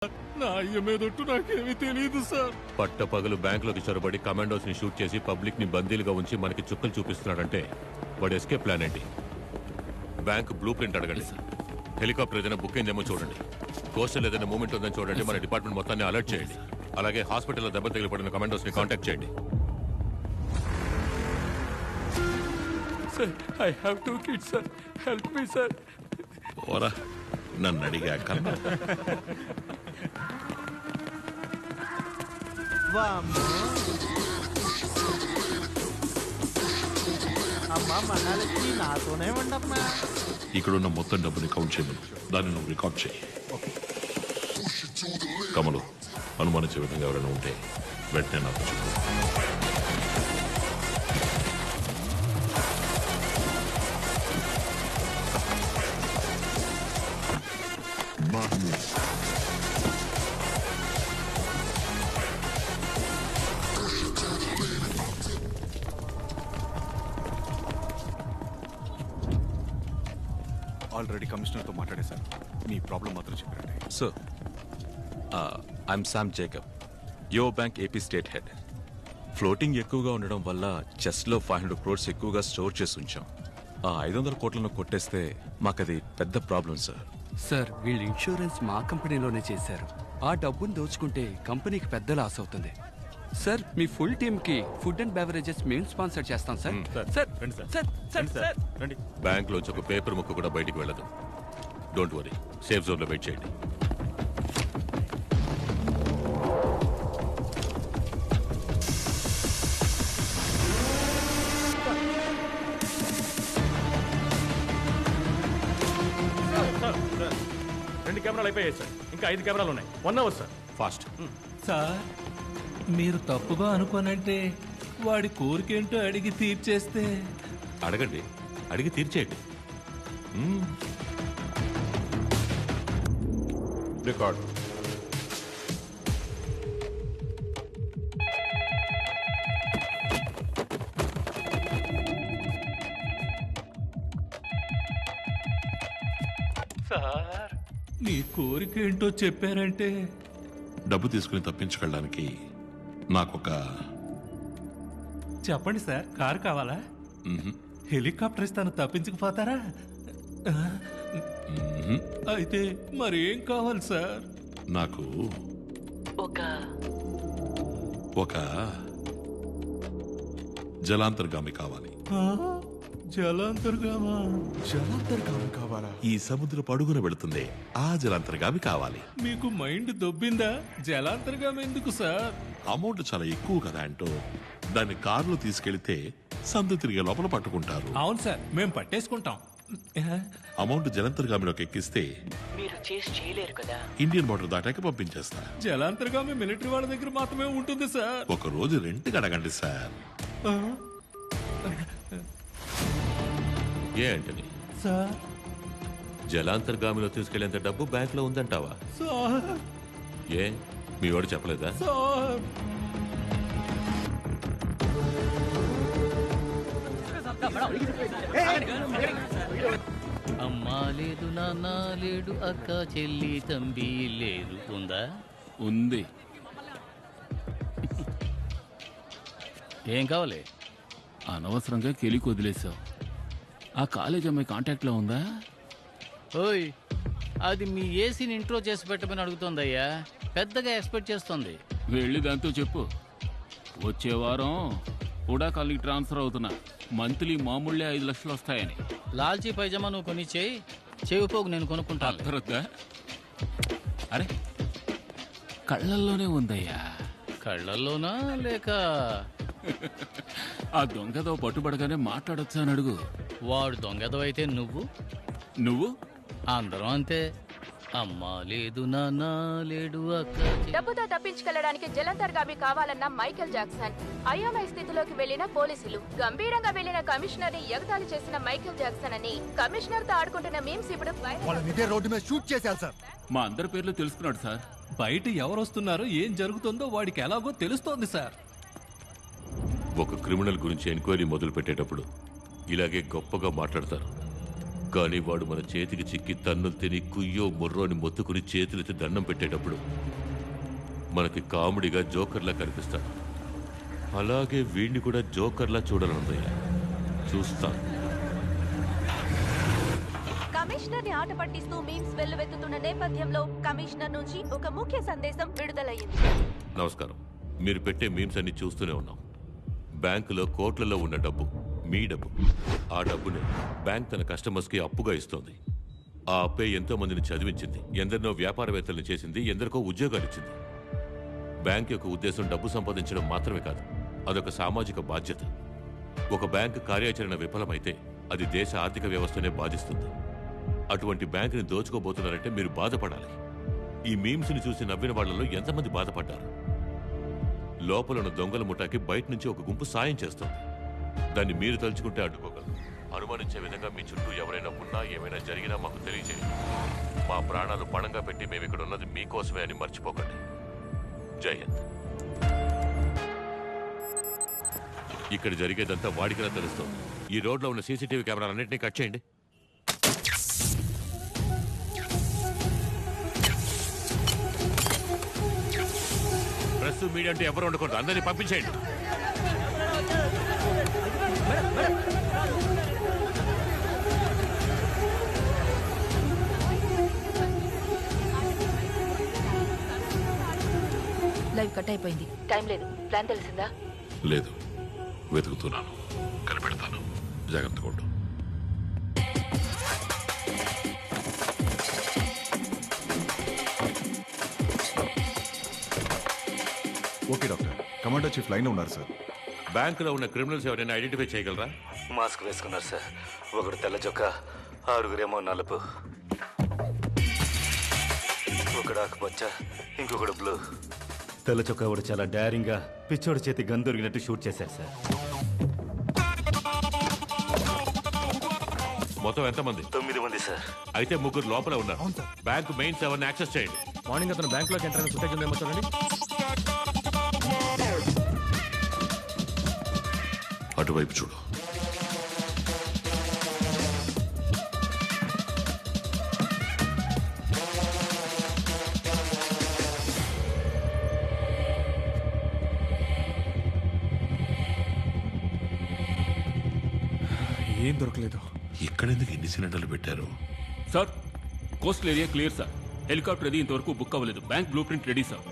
నా అయ్య మీదొట్టు నాకేమీ తెలియదు సార్. పట్టపగలు బ్యాంకులోకి చొరబడి కమాండోస్ ని షూట్ చేసి పబ్లిక్ ని బందీలుగా ఉంచి మనకి చుక్కలు చూపిస్తున్నాడంటే వాడు ఎస్కేప్ ప్లాన్ ఏంటి? బ్యాంక్ బ్లూ ప్రింట్ అడగండి. హెలికాప్టర్ ఏదైనా బుక్ అయిందేమో చూడండి. కోస్టల్ ఏదైనా మూమెంట్ ఉందని చూడండి. మన డిపార్ట్మెంట్ మొత్తాన్ని అలర్ట్ చేయండి. అలాగే హాస్పిటల్లో దెబ్బ తగిలిపడిన కమాండోస్ ని కాంటాక్ట్ చేయండి. Sir, I have 2 kids sir. Help me sir. ఓరా నన్ను అడిగాక అమ్మా మహాలక్ష్మి నాతోనే ఉండమ్మా. ఇక్కడున్న మొత్తం డబ్బుని కౌంట్ చేయమను. దాన్ని నువ్వు రికార్డ్ చేయి. కమలు, అనుమానించే విధంగా ఎవరైనా ఉంటే వెంటనే నాకు చెప్పు. ఆల్రెడీ కమిషనర్తో మాట్లాడేశారు. మీ ప్రాబ్లం మాత్రం చెప్పారండి. Sir, I'm Sam Jacob, Yo Bank AP State Head. Floating ఎక్కువగా ఉండడం వల్ల చెస్ట్లో 500 crores ఎక్కువగా స్టోర్ చేసి ఉంచాం. ఆ 500 కోట్లను కొట్టేస్తే మాకది పెద్ద ప్రాబ్లం సార్. సార్, వీళ్ళు ఇన్సూరెన్స్ మా కంపెనీలోనే చేశారు. ఆ డబ్బును దోచుకుంటే కంపెనీకి పెద్ద లాస్ అవుతుంది. సార్, మీ ఫుల్ టీమ్ కి ఫుడ్ అండ్ బెవరేజెస్ మేము స్పాన్సర్ చేస్తాం sir. Sir, sir, sir, bank లోంచి ఒక పేపర్ ముక్క కూడా బయటికి వెళ్ళదు. డోంట్ వరీ, సేఫ్ జోన్ లో వెయిట్ చేయండి. రెండు కెమెరాలు అయిపోయాయి సార్. ఇంకా 5 కెమెరాలు ఉన్నాయి. 1 hour సార్. ఫాస్ట్. సార్, మీరు తప్పుగా అనుకోనంటే వాడి కోరికేంటో అడిగి తీర్చేస్తే. అడగండి, అడిగి తీర్చేయండి. రికార్డ్. సార్, మీ కోరికేంటో చెప్పారంటే. డబ్బు తీసుకుని తప్పించుకెళ్ళడానికి నాకొక చెప్పండి సార్. కారు కావాలా? హెలికాప్టర్ ఇస్తాను, తప్పించకపోతారా? అయితే మరేం కావాలి సార్? నాకు ఒక జలాంతర్గామి కావాలి. జలాంతర్గామా? జలాంతర్గామి కావాలా? ఈ సముద్రపు అడుగున వెళుతుంది ఆ జలాంతర్గామి కావాలి. మీకు మైండ్ దొబ్బిందా? జలాంతర్గామి ఎందుకు సార్? అమౌంట్ చాలా ఎక్కువ కదా అంటూ దాన్ని కారులో తీసుకెళ్తే సందు తిరిగే లోపల పట్టుకుంటారు. అవును సార్, మేము పట్టేసుకుంటాం. అమౌంట్ జలాంతర్గామిలోకి ఎక్కిస్తే మీరు చేసి చేయలేరు కదా. ఇండియన్ బార్డర్ దాటాక పంపించేస్తా. జలాంతర్గామి మిలిటరీ వాళ్ళ దగ్గర మాత్రమే ఉంటుంది సార్. ఒక రోజు రెంట్కి అడగండి సార్. ఏ అంటని సార్, జలాంతర్గామిలో తీసుకెళ్లేంత డబ్బు బ్యాంక్ లో ఉందంటావా? సార్, ఏ మీ వాడు చెప్పలేదా? సార్, అమ్మా లేదు, నాన్న లేడు, అక్క చెల్లి తంబి లేదు. ఉందా? ఉంది. ఏం కావాలి? అనవసరంగా కెలికి వదిలేసావు. ఆ కాలేజ్ అమ్మాయి కాంటాక్ట్ లో ఉందా? ఓయ్, అది మీ ఏసీని ఇంట్రో చేసి పెట్టమని అడుగుతోందయ్యా. పెద్దగా ఎక్స్పెక్ట్ చేస్తోంది. వెళ్ళి దాంతో చెప్పు, వచ్చే వారం హుడా కాలనీకి ట్రాన్స్ఫర్ అవుతున్నా. మంత్లీ మామూళ్ళే 5 లక్షలు వస్తాయని. లాల్చీ పైజమా నువ్వు కొని చేయి, చెవిపోగు నేను కొనుక్కుంటాను. అర్థరద్దా? అరే, కళ్ళల్లోనే ఉందయ్యా. కళ్ళల్లోనా లేక ఆ దొంగతో పట్టుబడగానే మాట్లాడొచ్చా అని అడుగు. వాడు దొంగదవైతే నువ్వు అందరం అంతే. అమ్మా లేదు, నాన్న లేడు, అక్క డబ్బుతో తప్పించుకెళ్లడానికి జలంతర్గామి కావాలన్న మైకేల్ జాక్సన్. అయోమయ స్థితిలోకి వెళ్లిన పోలీసులు, గంభీరంగా వెళ్లిన కమిషనర్ ని ఎగతాళి చేసిన మైకేల్ జాక్సన్ అని కమిషనర్ తో ఆడుకుంటున్న మీమ్స్ ఇప్పుడు రోడ్డు మీద షూట్ చేశారు సార్. మా అందరి పేర్లు తెలుసుకున్నాడు సార్. బయట ఎవరు వస్తున్నారో ఏం జరుగుతుందో వాడికి ఎలాగో తెలుస్తోంది సార్. ఒక క్రిమినల్ గురించి ఎంక్వైరీ మొదలు పెట్టేటప్పుడు ఇలాగే గొప్పగా మాట్లాడతారు. కానీ వాడు మన చేతికి చిక్కి తన్నులు తిని కుయ్యో ముర్రోని మొత్తుకుని చేతులెత్తి దండం పెట్టేటప్పుడు మనకి కామెడీగా జోకర్లా కనిపిస్తాడు. అలాగే వీడిని కూడా జోకర్లా చూడాలనుందయ్యా. చూస్తాను. కమిషనర్ ని ఆట పట్టిస్తూ మీమ్స్ వెల్లువెత్తుతున్న నేపథ్యంలో కమిషనర్ నుంచి ఒక ముఖ్య సందేశం విడుదలయ్యింది. నమస్కారం. మీరు పెట్టే మీమ్స్ అన్ని చూస్తూనే ఉన్నాం. బ్యాంకులో కోట్లలో ఉన్న డబ్బు మీ డబ్బు. ఆ డబ్బుని బ్యాంక్ తన కస్టమర్స్కి అప్పుగా ఇస్తోంది. ఆ అప్పే ఎంతో మందిని చదివించింది, ఎందరినో వ్యాపారవేత్తలను చేసింది, ఎందరికో ఉద్యోగాలు ఇచ్చింది. బ్యాంక్ యొక్క ఉద్దేశం డబ్బు సంపాదించడం మాత్రమే కాదు, అదొక సామాజిక బాధ్యత. ఒక బ్యాంక్ కార్యాచరణ విఫలమైతే అది దేశ ఆర్థిక వ్యవస్థనే బాధిస్తుంది. అటువంటి బ్యాంకుని దోచుకోబోతున్నారంటే మీరు బాధపడాలి. ఈ మీమ్స్ని చూసి నవ్విన వాళ్లలో ఎంతమంది బాధపడ్డారు? లోపలున్న దొంగల ముఠాకి బయట నుంచి ఒక గుంపు సాయం చేస్తుంది. దాన్ని మీరు తలుచుకుంటే అడ్డుకోగలరు. అనుమానించే విధంగా మీ చుట్టూ ఎవరైనా ఉన్నా, ఏమైనా జరిగినా మాకు తెలియజేయండి. మా ప్రాణాలు పణంగా పెట్టి మేము ఇక్కడ ఉన్నది మీకోసమే అని మర్చిపోకండి. జై హింద్. ఇక్కడ జరిగేదంతా వాడికలా తెలుస్తుంది. ఈ రోడ్లో ఉన్న సీసీటీవీ కెమెరాలన్నింటినీ కట్ చేయండి. ప్రెస్ మీడియా అంటే ఎవరు ఉండకూడదు. అందరినీ పంపించేయండి. లైవ్ కట్ అయిపోయింది. టైం లేదు. ప్లాన్ తెలిసిందా? లేదు, వెతుకుతున్నాను, కనిపెడతాను. జాగ్రత్తగా ఉండు. Okay doctor, commander chief line ఉన్నారు సార్. బ్యాంకులో ఉన్న క్రిమినల్స్ ఎవరైనా ఐడెంటిఫై చేయగలరా? మాస్క్ వేసుకున్నారు సార్. ఒకడు తెల్ల చొక్క, 6 నలుపు, ఒకడు ఆకుపచ్చ, ఇంకొకడు బ్లూ. తెల్ల చొక్కా వాడు చాలా డైరింగ్ గా పిచ్చోడి చేతి గన్ దొరికినట్టు షూట్ చేశారు సార్. మొత్తం ఎంతమంది? 9 మంది సార్. అయితే 3 లోపల ఉన్నారు. బ్యాంక్ మెయిన్ సెవెన్ యాక్సెస్ చేయండి. మార్నింగ్ అతను బ్యాంక్ లోకి ఎంటర్ అయిన ఫుటేజ్ ఉందేమో చూడండి. అటువైపు చూడు. ఏం దొరకలేదు. ఇక్కడెందుకు ఎన్ని సిలిండర్లు పెట్టారు? Sir, coastal area clear sir. Helicopter అది ఇంతవరకు బుక్ అవ్వలేదు. Bank blueprint ready sir.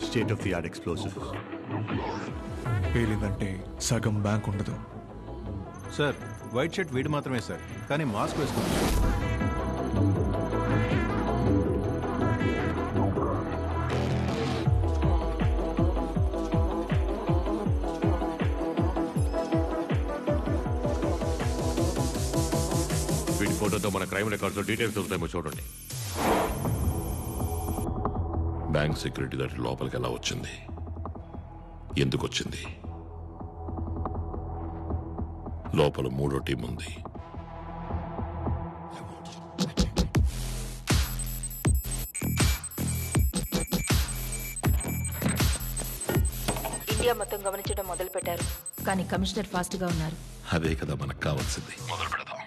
State of the art explosive. పేలిందంటే సగం బ్యాంక్ ఉండదు సార్. వైట్ షర్ట్ వీడు మాత్రమే సార్, కానీ మాస్క్ వేసుకున్నాడు. వీడి ఫోటోతో మన క్రైమ్ రికార్డ్స్ డీటెయిల్స్ దొరుకుతాయేమో చూడండి. బ్యాంక్ సెక్యూరిటీ దాటి లోపలికి ఎలా వచ్చింది? ఎందుకు వచ్చింది? లోపల 3వ టీం ఉంది. ఇండియా మొత్తం గమనించడం మొదలు పెట్టారు, కానీ కమిషనర్ ఫాస్ట్ గా ఉన్నారు. అదే కదా మనకు కావాల్సింది. మొదలు పెడదాం.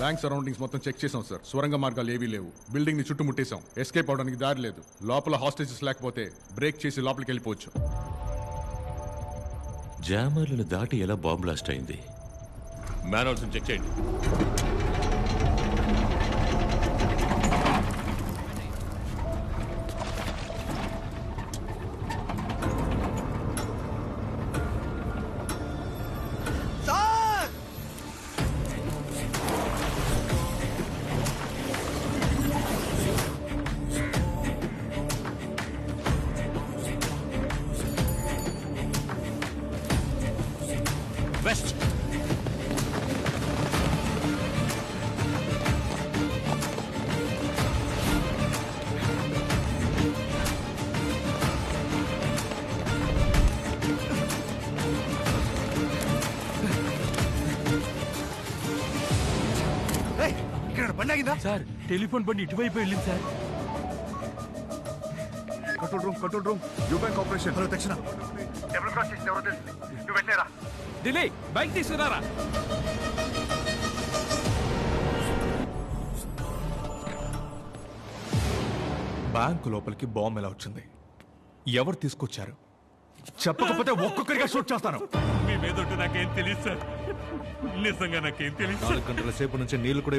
బ్యాంక్ సరౌండింగ్స్ మొత్తం చెక్ చేసాం సార్. సొరంగ మార్గాలు ఏవీ లేవు. బిల్డింగ్ ని చుట్టుముట్టేశాం. ఎస్కేప్ అవడానికి దారి లేదు. లోపల హాస్టేజెస్ లేకపోతే బ్రేక్ చేసి లోపలికి వెళ్ళిపోవచ్చు. జామర్లను దాటి ఎలా బాంబ్ బ్లాస్ట్ అయింది? మ్యాన్హోల్స్ చెక్ చేయండి. వెస్ట్. ఆగిందా సార్ టెలిఫోన్ బండి ఇటువైపు వెళ్ళింది sir. Control room you bank operation. Hello దక్షిణ డబుల్ క్రాస్ చేసింది ఎవరో తెలుసు, నువ్వు వెళ్ళారా? ఢిల్లీ బైక్ తీసుకున్నారా? బ్యాంకు లోపలికి బాంబు ఎలా వచ్చింది, ఎవరు తీసుకొచ్చారు? చెప్పకపోతే ఒక్కొక్కరిగా షూట్ చేస్తాను. మీ మీద నాకేం తెలియదు సార్, నిజంగా నాకేం తెలియదు. 4 గంటల సేపు నుంచి నీళ్లు కూడా